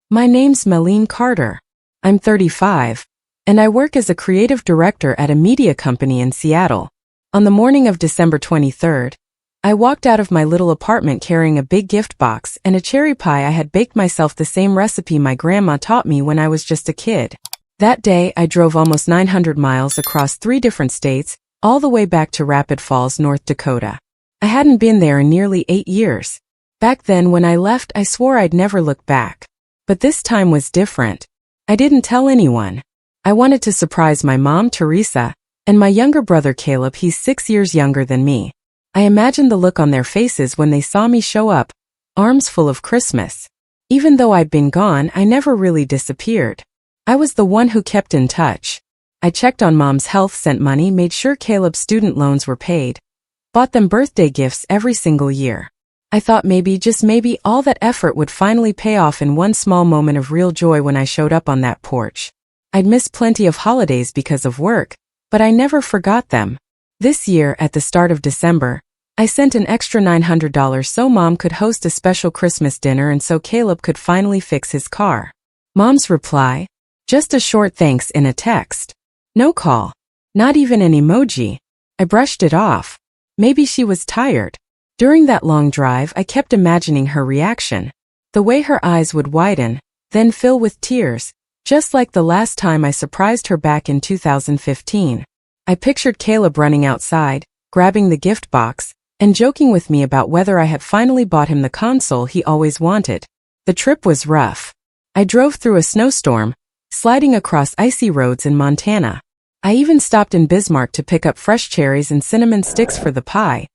My name's Melene Carter. I'm 35, and I work as a creative director at a media company in Seattle. On the morning of December 23rd, I walked out of my little apartment carrying a big gift box and a cherry pie I had baked myself, the same recipe my grandma taught me when I was just a kid. That day, I drove almost 900 miles across 3 different states, all the way back to Rapid Falls, North Dakota. I hadn't been there in nearly 8 years. Back then, when I left, I swore I'd never look back. But this time was different. I didn't tell anyone. I wanted to surprise my mom, Teresa, and my younger brother, Caleb. He's 6 years younger than me. I imagined the look on their faces when they saw me show up, arms full of Christmas. Even though I'd been gone, I never really disappeared. I was the one who kept in touch. I checked on Mom's health, sent money, made sure Caleb's student loans were paid, bought them birthday gifts every single year. I thought maybe, just maybe, all that effort would finally pay off in one small moment of real joy when I showed up on that porch. I'd missed plenty of holidays because of work, but I never forgot them. This year, at the start of December, I sent an extra $900 so Mom could host a special Christmas dinner and so Caleb could finally fix his car. Mom's reply? Just a short thanks in a text. No call. Not even an emoji. I brushed it off. Maybe she was tired. During that long drive, I kept imagining her reaction. The way her eyes would widen, then fill with tears, just like the last time I surprised her back in 2015. I pictured Caleb running outside, grabbing the gift box, and joking with me about whether I had finally bought him the console he always wanted. The trip was rough. I drove through a snowstorm, sliding across icy roads in Montana. I even stopped in Bismarck to pick up fresh cherries and cinnamon sticks for the pie,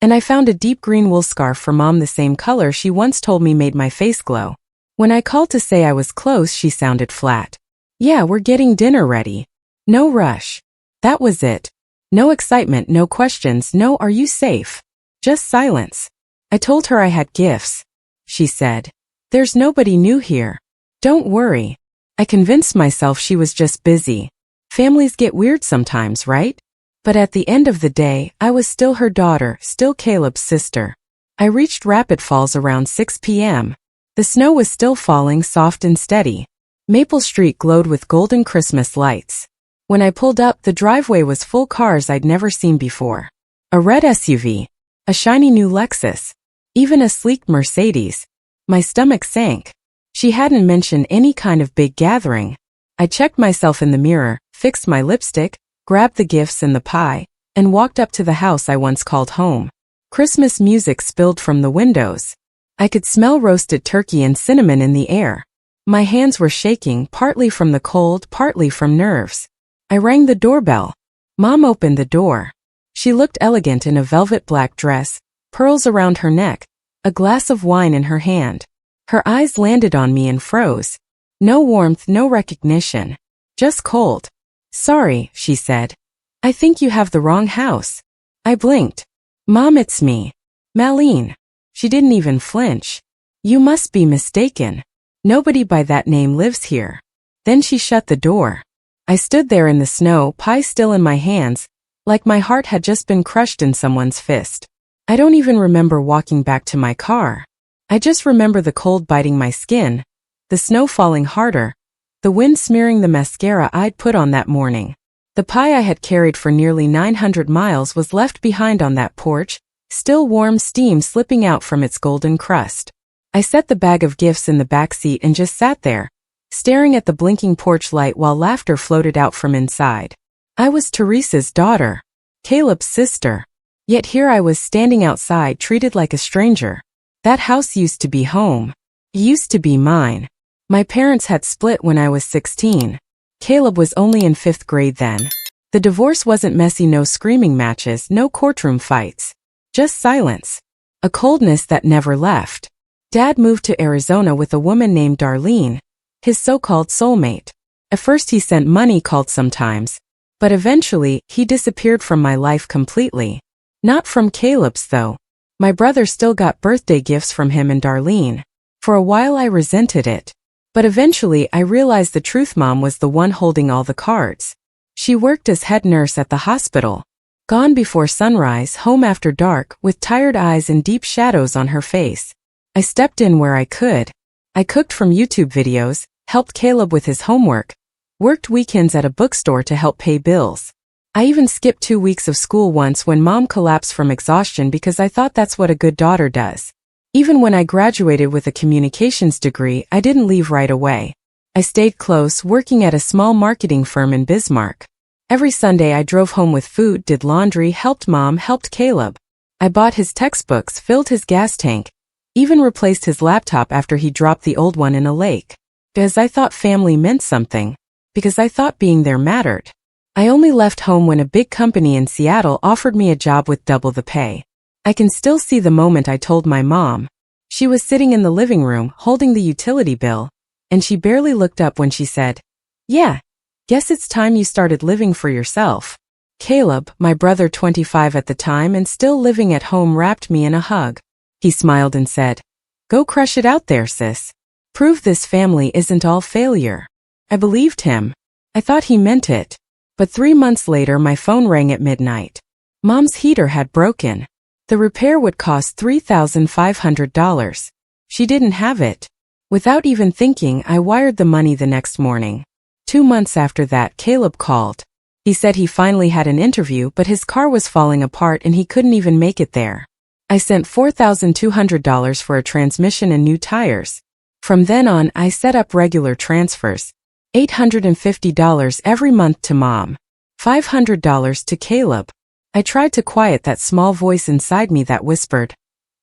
and I found a deep green wool scarf for Mom, the same color she once told me made my face glow. When I called to say I was close, she sounded flat. Yeah, we're getting dinner ready. No rush. That was it. No excitement, no questions, no "are you safe?" Just silence. I told her I had gifts. She said, "There's nobody new here. Don't worry." I convinced myself she was just busy. Families get weird sometimes, right? But at the end of the day, I was still her daughter, still Caleb's sister. I reached Rapid Falls around 6 p.m. The snow was still falling, soft and steady. Maple Street glowed with golden Christmas lights. When I pulled up, the driveway was full cars I'd never seen before. A red SUV. A shiny new Lexus. Even a sleek Mercedes. My stomach sank. She hadn't mentioned any kind of big gathering. I checked myself in the mirror, fixed my lipstick, grabbed the gifts and the pie, and walked up to the house I once called home. Christmas music spilled from the windows. I could smell roasted turkey and cinnamon in the air. My hands were shaking, partly from the cold, partly from nerves. I rang the doorbell. Mom opened the door. She looked elegant in a velvet black dress, pearls around her neck, a glass of wine in her hand. Her eyes landed on me and froze. No warmth, no recognition. Just cold. "Sorry," she said. "I think you have the wrong house." I blinked. "Mom, it's me. Melene." She didn't even flinch. "You must be mistaken. Nobody by that name lives here." Then she shut the door. I stood there in the snow, pie still in my hands, like my heart had just been crushed in someone's fist. I don't even remember walking back to my car. I just remember the cold biting my skin, the snow falling harder, the wind smearing the mascara I'd put on that morning. The pie I had carried for nearly 900 miles was left behind on that porch, still warm, steam slipping out from its golden crust. I set the bag of gifts in the back seat and just sat there, staring at the blinking porch light while laughter floated out from inside. I was Teresa's daughter, Caleb's sister. Yet here I was standing outside, treated like a stranger. That house used to be home. It used to be mine. My parents had split when I was 16. Caleb was only in 5th grade then. The divorce wasn't messy, no screaming matches, no courtroom fights. Just silence. A coldness that never left. Dad moved to Arizona with a woman named Darlene, his so-called soulmate. At first he sent money, called sometimes, but eventually he disappeared from my life completely. Not from Caleb's though. My brother still got birthday gifts from him and Darlene. For a while I resented it. But eventually I realized the truth. Mom was the one holding all the cards. She worked as head nurse at the hospital. Gone before sunrise, home after dark, with tired eyes and deep shadows on her face. I stepped in where I could. I cooked from YouTube videos, helped Caleb with his homework, worked weekends at a bookstore to help pay bills. I even skipped 2 weeks of school once when Mom collapsed from exhaustion because I thought that's what a good daughter does. Even when I graduated with a communications degree, I didn't leave right away. I stayed close, working at a small marketing firm in Bismarck. Every Sunday I drove home with food, did laundry, helped Mom, helped Caleb. I bought his textbooks, filled his gas tank, even replaced his laptop after he dropped the old one in a lake. Because I thought family meant something. Because I thought being there mattered. I only left home when a big company in Seattle offered me a job with double the pay. I can still see the moment I told my mom. She was sitting in the living room, holding the utility bill, and she barely looked up when she said, "Yeah, guess it's time you started living for yourself." Caleb, my brother 25 at the time and still living at home, wrapped me in a hug. He smiled and said, "Go crush it out there, sis. Prove this family isn't all failure." I believed him. I thought he meant it. But 3 months later my phone rang at midnight. Mom's heater had broken. The repair would cost $3,500. She didn't have it. Without even thinking, I wired the money the next morning. 2 months after that, Caleb called. He said he finally had an interview, but his car was falling apart and he couldn't even make it there. I sent $4,200 for a transmission and new tires. From then on, I set up regular transfers. $850 every month to Mom. $500 to Caleb. I tried to quiet that small voice inside me that whispered,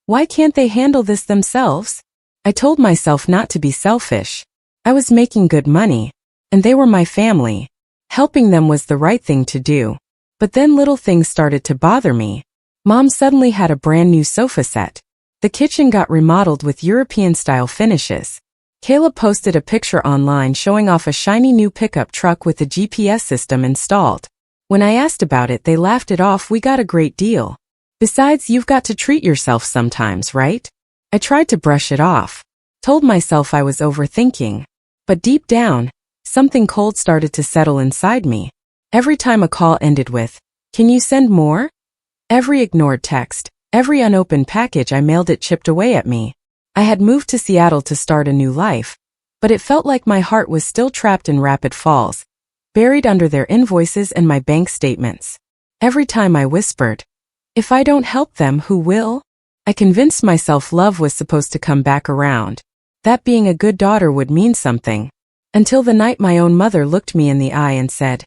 "Why can't they handle this themselves?" I told myself not to be selfish. I was making good money, and they were my family. Helping them was the right thing to do. But then little things started to bother me. Mom suddenly had a brand new sofa set. The kitchen got remodeled with European-style finishes. Caleb posted a picture online showing off a shiny new pickup truck with a GPS system installed. When I asked about it, they laughed it off. "We got a great deal. Besides, you've got to treat yourself sometimes, right?" I tried to brush it off. Told myself I was overthinking. But deep down, something cold started to settle inside me. Every time a call ended with, "Can you send more?" Every ignored text, every unopened package I mailed, it chipped away at me. I had moved to Seattle to start a new life, but it felt like my heart was still trapped in Rapid Falls, buried under their invoices and my bank statements. Every time I whispered, "If I don't help them, who will?" I convinced myself love was supposed to come back around, that being a good daughter would mean something. Until the night my own mother looked me in the eye and said,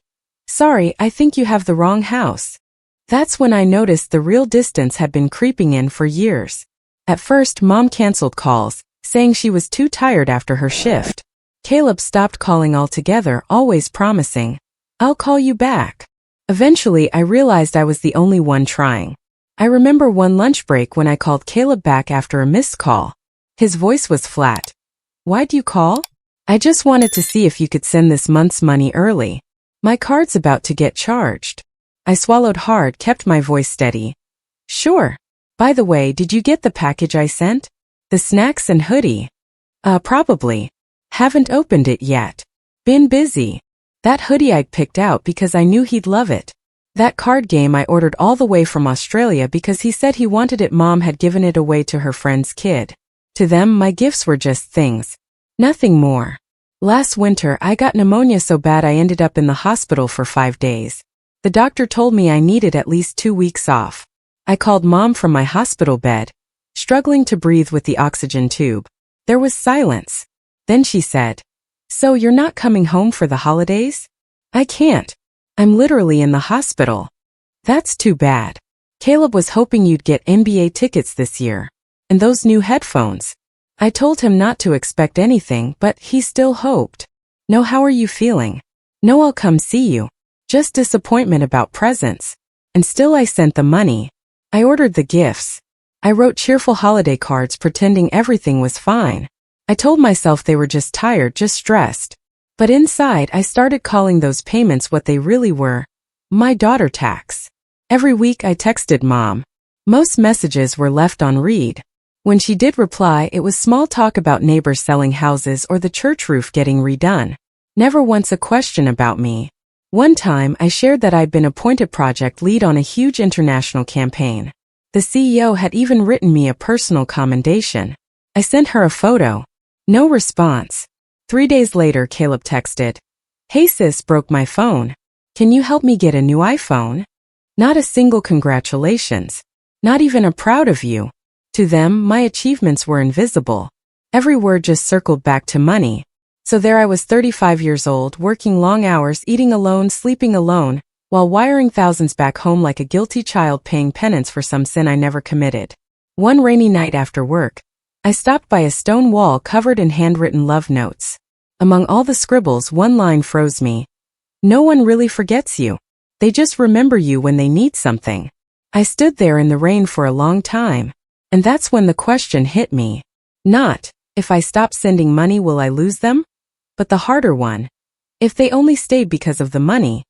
"Sorry, I think you have the wrong house." That's when I noticed the real distance had been creeping in for years. At first, Mom canceled calls, saying she was too tired after her shift. Caleb stopped calling altogether, always promising, "I'll call you back." Eventually, I realized I was the only one trying. I remember one lunch break when I called Caleb back after a missed call. His voice was flat. "Why'd you call?" "I just wanted to see if you could send this month's money early. My card's about to get charged." I swallowed hard, kept my voice steady. "Sure. By the way, did you get the package I sent? The snacks and hoodie?" Probably. Haven't opened it yet. Been busy." That hoodie I'd picked out because I knew he'd love it. That card game I ordered all the way from Australia because he said he wanted it. Mom had given it away to her friend's kid. To them, my gifts were just things. Nothing more. Last winter, I got pneumonia so bad I ended up in the hospital for 5 days. The doctor told me I needed at least 2 weeks off. I called Mom from my hospital bed, struggling to breathe with the oxygen tube. There was silence. Then she said, "So you're not coming home for the holidays?" "I can't. I'm literally in the hospital." "That's too bad. Caleb was hoping you'd get NBA tickets this year. And those new headphones." I told him not to expect anything, but he still hoped. "No, how are you feeling?" "No, I'll come see you. Just disappointment about presents." And still I sent the money. I ordered the gifts. I wrote cheerful holiday cards pretending everything was fine. I told myself they were just tired, just stressed. But inside, I started calling those payments what they really were: my daughter tax. Every week I texted Mom. Most messages were left on read. When she did reply, it was small talk about neighbors selling houses or the church roof getting redone. Never once a question about me. One time, I shared that I'd been appointed project lead on a huge international campaign. The CEO had even written me a personal commendation. I sent her a photo. No response. 3 days later, Caleb texted, "Hey sis, broke my phone. Can you help me get a new iPhone?" Not a single congratulations. Not even a proud of you. To them, my achievements were invisible. Every word just circled back to money. So there I was, 35 years old, working long hours, eating alone, sleeping alone, while wiring thousands back home like a guilty child paying penance for some sin I never committed. One rainy night after work, I stopped by a stone wall covered in handwritten love notes. Among all the scribbles, one line froze me. "No one really forgets you. They just remember you when they need something." I stood there in the rain for a long time. And that's when the question hit me. Not, if I stop sending money will I lose them? But the harder one. If they only stayed because of the money,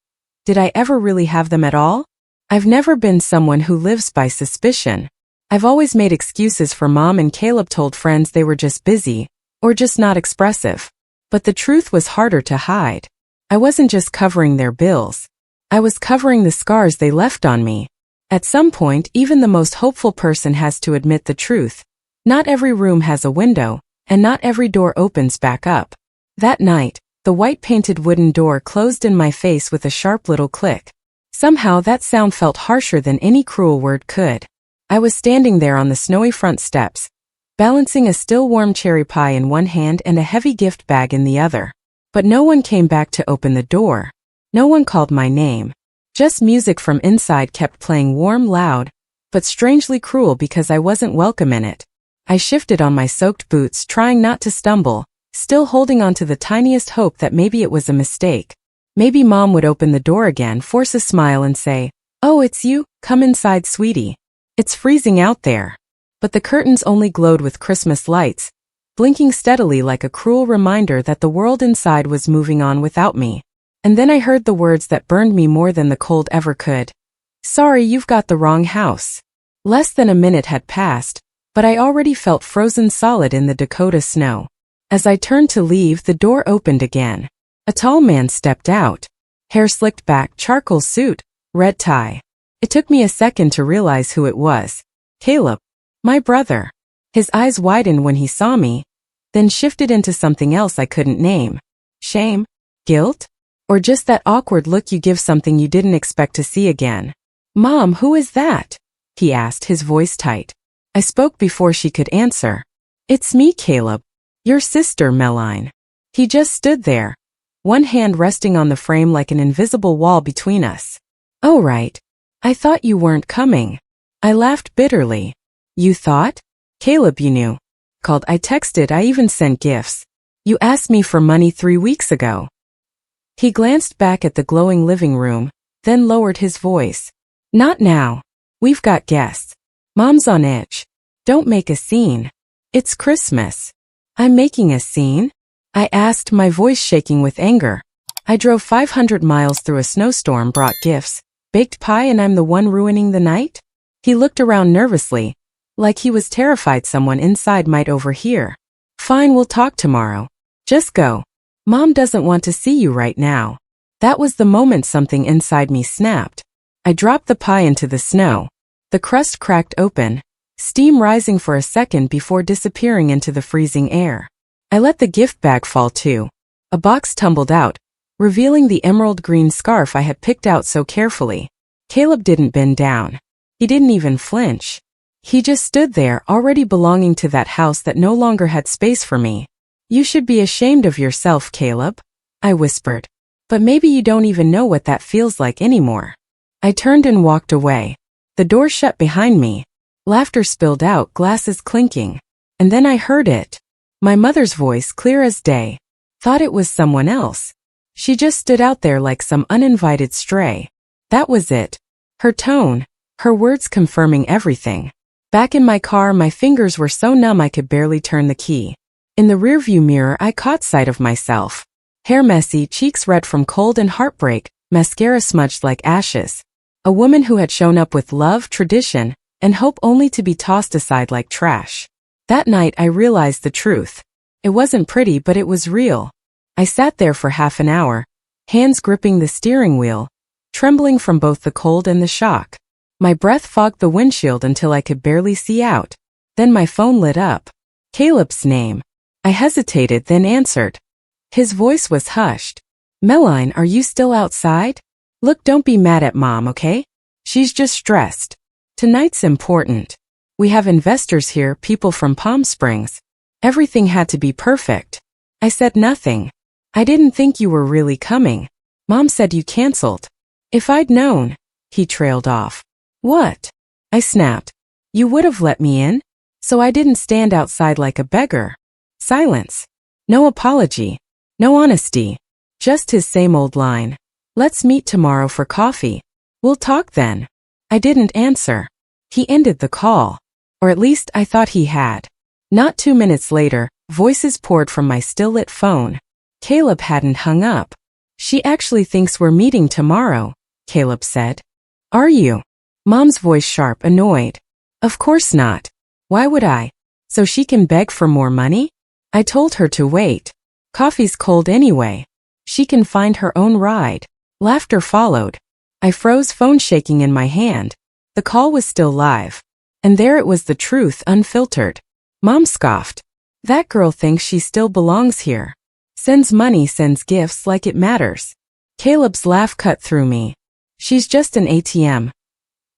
did I ever really have them at all? I've never been someone who lives by suspicion. I've always made excuses for Mom, and Caleb told friends they were just busy, or just not expressive. But the truth was harder to hide. I wasn't just covering their bills. I was covering the scars they left on me. At some point, even the most hopeful person has to admit the truth. Not every room has a window, and not every door opens back up. That night, the white-painted wooden door closed in my face with a sharp little click. Somehow that sound felt harsher than any cruel word could. I was standing there on the snowy front steps, balancing a still warm cherry pie in one hand and a heavy gift bag in the other. But no one came back to open the door. No one called my name. Just music from inside kept playing, warm, loud, but strangely cruel because I wasn't welcome in it. I shifted on my soaked boots, trying not to stumble, still holding on to the tiniest hope that maybe it was a mistake. Maybe Mom would open the door again, force a smile and say, "Oh, it's you, come inside, sweetie. It's freezing out there." But the curtains only glowed with Christmas lights, blinking steadily like a cruel reminder that the world inside was moving on without me. And then I heard the words that burned me more than the cold ever could. "Sorry, you've got the wrong house." Less than a minute had passed, but I already felt frozen solid in the Dakota snow. As I turned to leave, the door opened again. A tall man stepped out. Hair slicked back, charcoal suit, red tie. It took me a second to realize who it was. Caleb. My brother. His eyes widened when he saw me, then shifted into something else I couldn't name. Shame? Guilt? Or just that awkward look you give something you didn't expect to see again. "Mom, who is that?" he asked, his voice tight. I spoke before she could answer. "It's me, Caleb. Your sister, Meline." He just stood there, one hand resting on the frame like an invisible wall between us. "Oh right. I thought you weren't coming." I laughed bitterly. "You thought? Caleb, you knew. Called, I texted, I even sent gifts. You asked me for money 3 weeks ago." He glanced back at the glowing living room, then lowered his voice. "Not now. We've got guests. Mom's on edge. Don't make a scene. It's Christmas." "I'm making a scene?" I asked, my voice shaking with anger. "I drove 500 miles through a snowstorm, brought gifts, baked pie, and I'm the one ruining the night?" He looked around nervously, like he was terrified someone inside might overhear. "Fine, we'll talk tomorrow. Just go. Mom doesn't want to see you right now." That was the moment something inside me snapped. I dropped the pie into the snow. The crust cracked open, steam rising for a second before disappearing into the freezing air. I let the gift bag fall too. A box tumbled out, revealing the emerald green scarf I had picked out so carefully. Caleb didn't bend down. He didn't even flinch. He just stood there, already belonging to that house that no longer had space for me. "You should be ashamed of yourself, Caleb," I whispered. "But maybe you don't even know what that feels like anymore." I turned and walked away. The door shut behind me. Laughter spilled out, glasses clinking. And then I heard it. My mother's voice, clear as day. Thought it was someone else. She just stood out there like some uninvited stray. That was it. Her tone, her words confirming everything. Back in my car, my fingers were so numb I could barely turn the key. In the rearview mirror, I caught sight of myself. Hair messy, cheeks red from cold and heartbreak, mascara smudged like ashes. A woman who had shown up with love, tradition, and hope only to be tossed aside like trash. That night I realized the truth. It wasn't pretty, but it was real. I sat there for half an hour, hands gripping the steering wheel, trembling from both the cold and the shock. My breath fogged the windshield until I could barely see out. Then my phone lit up. Caleb's name. I hesitated, then answered. His voice was hushed. Meline, are you still outside? Look, don't be mad at Mom, okay? She's just stressed. Tonight's important. We have investors here, people from Palm Springs. Everything had to be perfect. I said nothing. I didn't think you were really coming. Mom said you canceled. If I'd known. He trailed off. What? I snapped. You would have let me in? So I didn't stand outside like a beggar. Silence. No apology. No honesty. Just his same old line. Let's meet tomorrow for coffee. We'll talk then. I didn't answer. He ended the call. Or at least I thought he had. Not 2 minutes later, voices poured from my still-lit phone. Caleb hadn't hung up. She actually thinks we're meeting tomorrow, Caleb said. Are you? Mom's voice sharp, annoyed. Of course not. Why would I? So she can beg for more money? I told her to wait. Coffee's cold anyway. She can find her own ride. Laughter followed. I froze, phone shaking in my hand. The call was still live. And there it was, the truth, unfiltered. Mom scoffed. That girl thinks she still belongs here. Sends money, sends gifts like it matters. Caleb's laugh cut through me. She's just an ATM.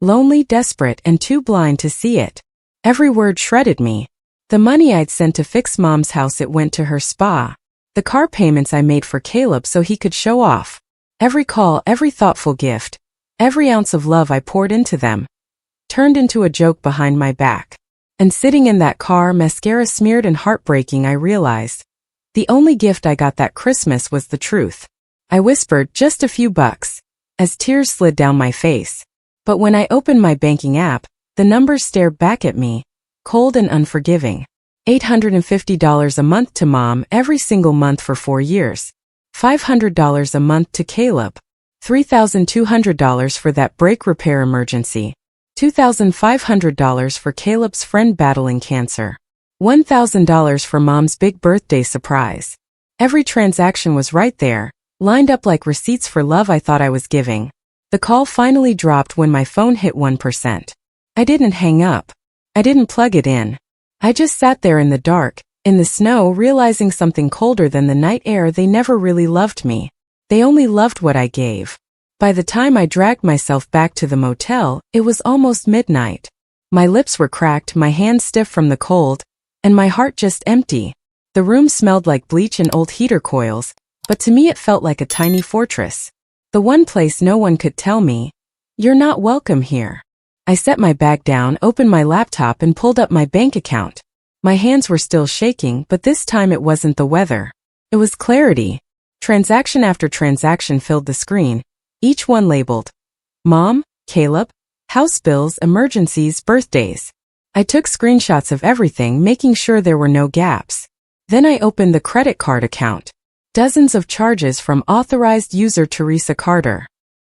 Lonely, desperate, and too blind to see it. Every word shredded me. The money I'd sent to fix Mom's house, it went to her spa. The car payments I made for Caleb so he could show off. Every call, every thoughtful gift, every ounce of love I poured into them, turned into a joke behind my back. And sitting in that car, mascara smeared and heartbreaking, I realized the only gift I got that Christmas was the truth. I whispered, just a few bucks, as tears slid down my face. But when I opened my banking app, the numbers stared back at me, cold and unforgiving. $850 a month to Mom every single month for 4 years. $500 a month to Caleb. $3,200 for that brake repair emergency. $2,500 for Caleb's friend battling cancer. $1,000 for Mom's big birthday surprise. Every transaction was right there, lined up like receipts for love I thought I was giving. The call finally dropped when my phone hit 1%. I didn't hang up. I didn't plug it in. I just sat there in the dark, in the snow, realizing something colder than the night air. They never really loved me. They only loved what I gave. By the time I dragged myself back to the motel, it was almost midnight. My lips were cracked, my hands stiff from the cold, and my heart just empty. The room smelled like bleach and old heater coils, but to me it felt like a tiny fortress. The one place no one could tell me, "You're not welcome here." I set my bag down, opened my laptop, and pulled up my bank account. My hands were still shaking, but this time it wasn't the weather. It was clarity. Transaction after transaction filled the screen, each one labeled Mom, Caleb, house bills, emergencies, birthdays. I took screenshots of everything, making sure there were no gaps. Then I opened the credit card account. Dozens of charges from authorized user Teresa Carter.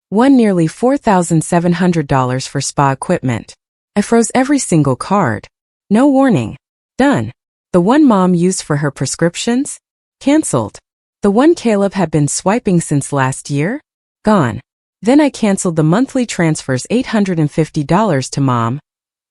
One nearly $4,700 for spa equipment. I froze every single card. No warning. Done. The one Mom used for her prescriptions? Cancelled. The one Caleb had been swiping since last year? Gone. Then I canceled the monthly transfers, $850 to Mom,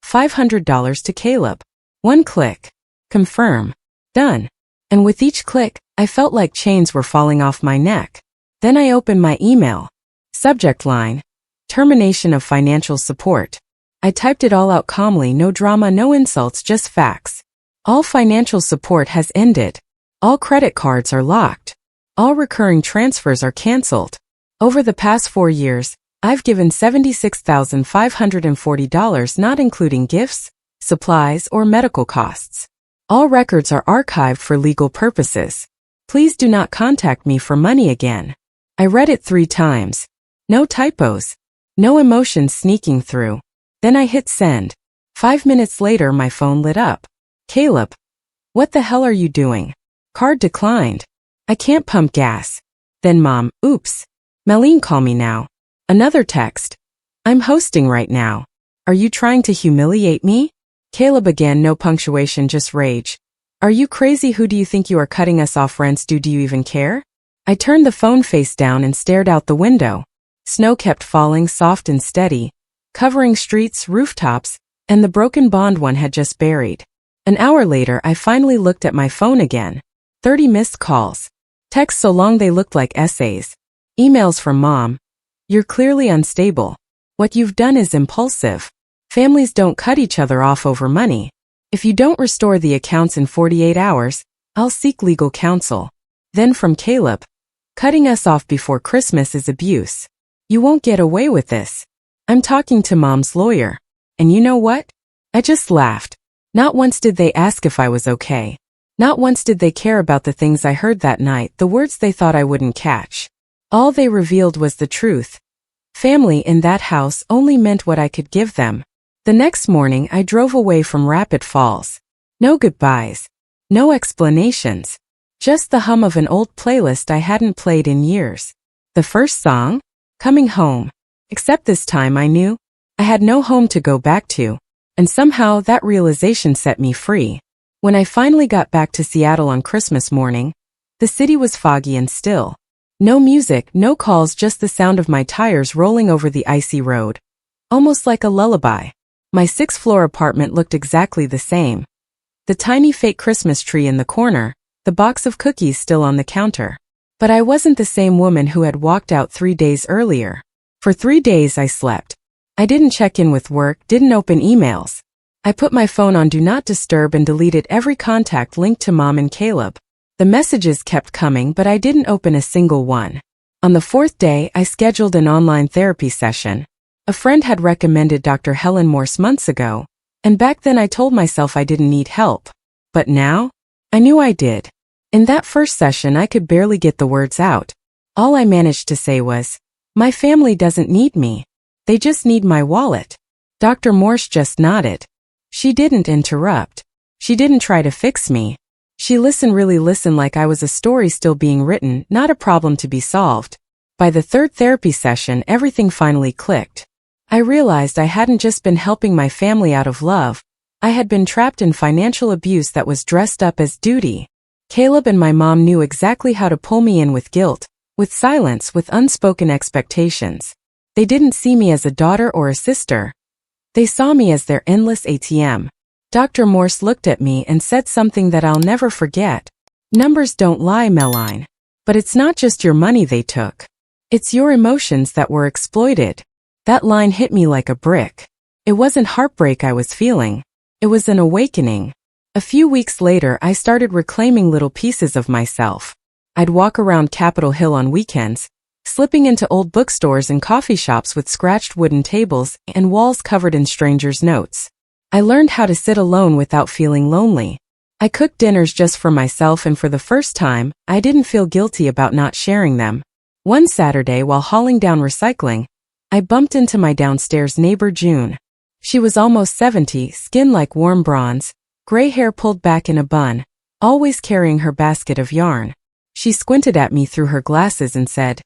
$500 to Caleb. One click. Confirm. Done. And with each click, I felt like chains were falling off my neck. Then I opened my email. Subject line: termination of financial support. I typed it all out calmly, no drama, no insults, just facts. All financial support has ended. All credit cards are locked. All recurring transfers are canceled. Over the past 4 years, I've given $76,540, not including gifts, supplies, or medical costs. All records are archived for legal purposes. Please do not contact me for money again. I read it 3 times. No typos. No emotions sneaking through. Then I hit send. 5 minutes later, my phone lit up. Caleb. What the hell are you doing? Card declined. I can't pump gas. Then Mom, oops. Meline, call me now. Another text. I'm hosting right now. Are you trying to humiliate me? Caleb again, no punctuation, just rage. Are you crazy? Who do you think you are, cutting us off rents? Do you even care? I turned the phone face down and stared out the window. Snow kept falling, soft and steady, covering streets, rooftops, and the broken bond one had just buried. An hour later, I finally looked at my phone again. 30 missed calls. Texts so long they looked like essays. Emails from mom. You're clearly unstable. What you've done is impulsive. Families don't cut each other off over money. If you don't restore the accounts in 48 hours, I'll seek legal counsel. Then from Caleb. Cutting us off before Christmas is abuse. You won't get away with this. I'm talking to mom's lawyer. And you know what? I just laughed. Not once did they ask if I was okay. Not once did they care about the things I heard that night, the words they thought I wouldn't catch. All they revealed was the truth. Family in that house only meant what I could give them. The next morning I drove away from Rapid Falls. No goodbyes. No explanations. Just the hum of an old playlist I hadn't played in years. The first song? Coming Home. Except this time I knew I had no home to go back to. And somehow that realization set me free. When I finally got back to Seattle on Christmas morning, the city was foggy and still. No music, no calls, just the sound of my tires rolling over the icy road. Almost like a lullaby. My 6th-floor apartment looked exactly the same. The tiny fake Christmas tree in the corner, the box of cookies still on the counter. But I wasn't the same woman who had walked out 3 days earlier. For 3 days I slept. I didn't check in with work, didn't open emails. I put my phone on Do Not Disturb and deleted every contact linked to Mom and Caleb. The messages kept coming, but I didn't open a single one. On the 4th day, I scheduled an online therapy session. A friend had recommended Dr. Helen Morse months ago, and back then I told myself I didn't need help. But now? I knew I did. In that first session, I could barely get the words out. All I managed to say was, "My family doesn't need me. They just need my wallet." Dr. Morse just nodded. She didn't interrupt. She didn't try to fix me. She really listened like I was a story still being written, not a problem to be solved. By the 3rd therapy session, everything finally clicked. I realized I hadn't just been helping my family out of love. I had been trapped in financial abuse that was dressed up as duty. Caleb and my mom knew exactly how to pull me in with guilt, with silence, with unspoken expectations. They didn't see me as a daughter or a sister. They saw me as their endless ATM. Dr. Morse looked at me and said something that I'll never forget. Numbers don't lie, Meline. But it's not just your money they took. It's your emotions that were exploited. That line hit me like a brick. It wasn't heartbreak I was feeling. It was an awakening. A few weeks later, I started reclaiming little pieces of myself. I'd walk around Capitol Hill on weekends, slipping into old bookstores and coffee shops with scratched wooden tables and walls covered in strangers' notes. I learned how to sit alone without feeling lonely. I cooked dinners just for myself, and for the first time, I didn't feel guilty about not sharing them. One Saturday, while hauling down recycling, I bumped into my downstairs neighbor June. She was almost 70, skin like warm bronze, gray hair pulled back in a bun, always carrying her basket of yarn. She squinted at me through her glasses and said,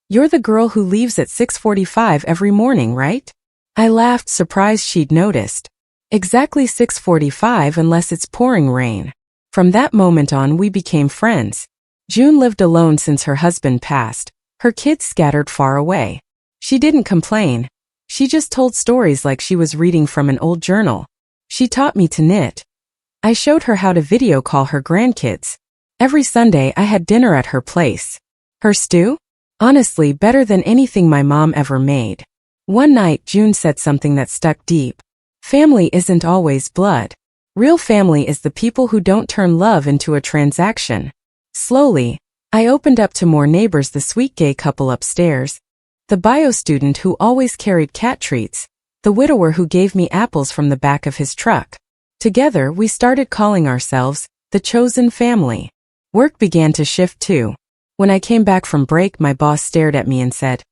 "You're the girl who leaves at 6:45 every morning, right?" I laughed, surprised she'd noticed. Exactly 6:45 unless it's pouring rain. From that moment on, we became friends. June lived alone since her husband passed, her kids scattered far away. She didn't complain. She just told stories like she was reading from an old journal. She taught me to knit. I showed her how to video call her grandkids. Every Sunday I had dinner at her place. Her stew? Honestly, better than anything my mom ever made. One night, June said something that stuck deep. Family isn't always blood. Real family is the people who don't turn love into a transaction. Slowly, I opened up to more neighbors: the sweet gay couple upstairs, the bio student who always carried cat treats, the widower who gave me apples from the back of his truck. Together, we started calling ourselves the chosen family. Work began to shift too. When I came back from break, my boss stared at me and said,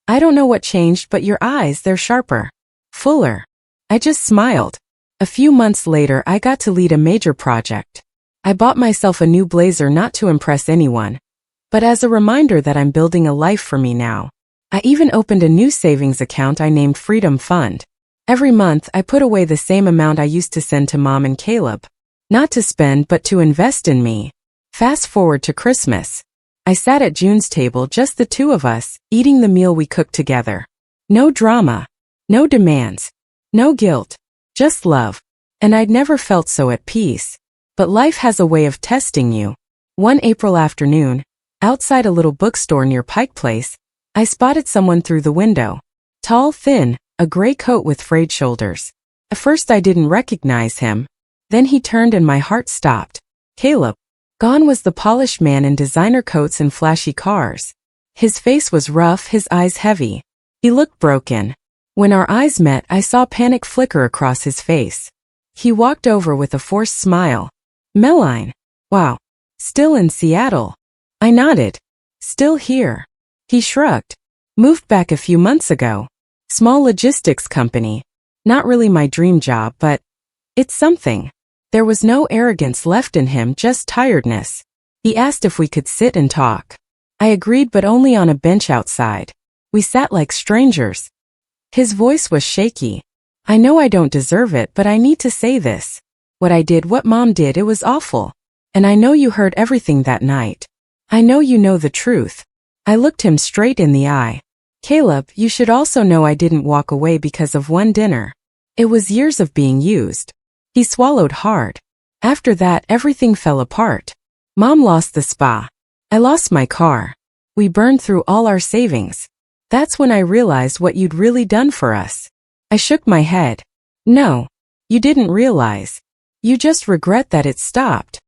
"I don't know what changed, but your eyes, they're sharper. Fuller." I just smiled. A few months later, I got to lead a major project. I bought myself a new blazer, not to impress anyone, but as a reminder that I'm building a life for me now. I even opened a new savings account I named Freedom Fund. Every month, I put away the same amount I used to send to Mom and Caleb. Not to spend, but to invest in me. Fast forward to Christmas. I sat at June's table, just the two of us, eating the meal we cooked together. No drama. No demands. No guilt. Just love. and I'd never felt so at peace. But life has a way of testing you. One April afternoon, outside a little bookstore near Pike Place, I spotted someone through the window. Tall, thin, a gray coat with frayed shoulders. At first I didn't recognize him. Then he turned and my heart stopped. Caleb. Gone was the polished man in designer coats and flashy cars. His face was rough, his eyes heavy. He looked broken. When our eyes met, I saw panic flicker across his face. He walked over with a forced smile. Meline. Wow. Still in Seattle. I nodded. Still here. He shrugged. Moved back a few months ago. Small logistics company. Not really my dream job, but it's something. There was no arrogance left in him, just tiredness. He asked if we could sit and talk. I agreed, but only on a bench outside. We sat like strangers. His voice was shaky. I know I don't deserve it, but I need to say this. What I did, what Mom did, it was awful. And I know you heard everything that night. I know you know the truth. I looked him straight in the eye. Caleb, you should also know I didn't walk away because of one dinner. It was years of being used. He swallowed hard. After that, everything fell apart. Mom lost the spa. I lost my car. We burned through all our savings. That's when I realized what you'd really done for us. I shook my head. No, you didn't realize. You just regret that it stopped.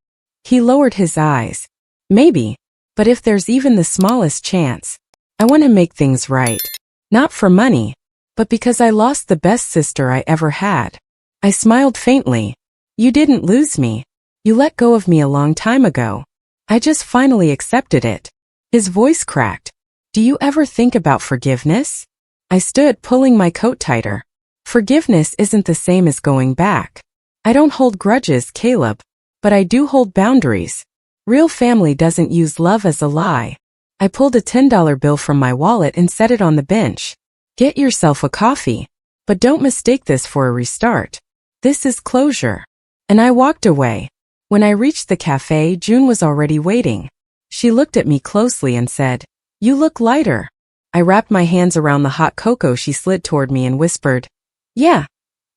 He lowered his eyes. Maybe, but if there's even the smallest chance, I want to make things right. Not for money, but because I lost the best sister I ever had. I smiled faintly. You didn't lose me. You let go of me a long time ago. I just finally accepted it. His voice cracked. Do you ever think about forgiveness? I stood, pulling my coat tighter. Forgiveness isn't the same as going back. I don't hold grudges, Caleb, but I do hold boundaries. Real family doesn't use love as a lie. I pulled a $10 bill from my wallet and set it on the bench. Get yourself a coffee. But don't mistake this for a restart. This is closure. And I walked away. When I reached the cafe, June was already waiting. She looked at me closely and said, "You look lighter." I wrapped my hands around the hot cocoa she slid toward me and whispered, "Yeah.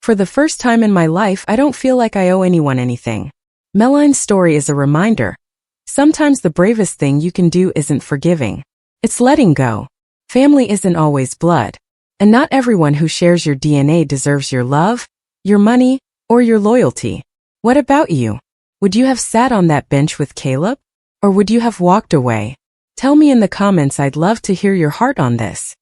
For the first time in my life, I don't feel like I owe anyone anything." Meline's story is a reminder. Sometimes the bravest thing you can do isn't forgiving. It's letting go. Family isn't always blood. And not everyone who shares your DNA deserves your love, your money, or your loyalty. What about you? Would you have sat on that bench with Caleb? Or would you have walked away? Tell me in the comments. I'd love to hear your heart on this.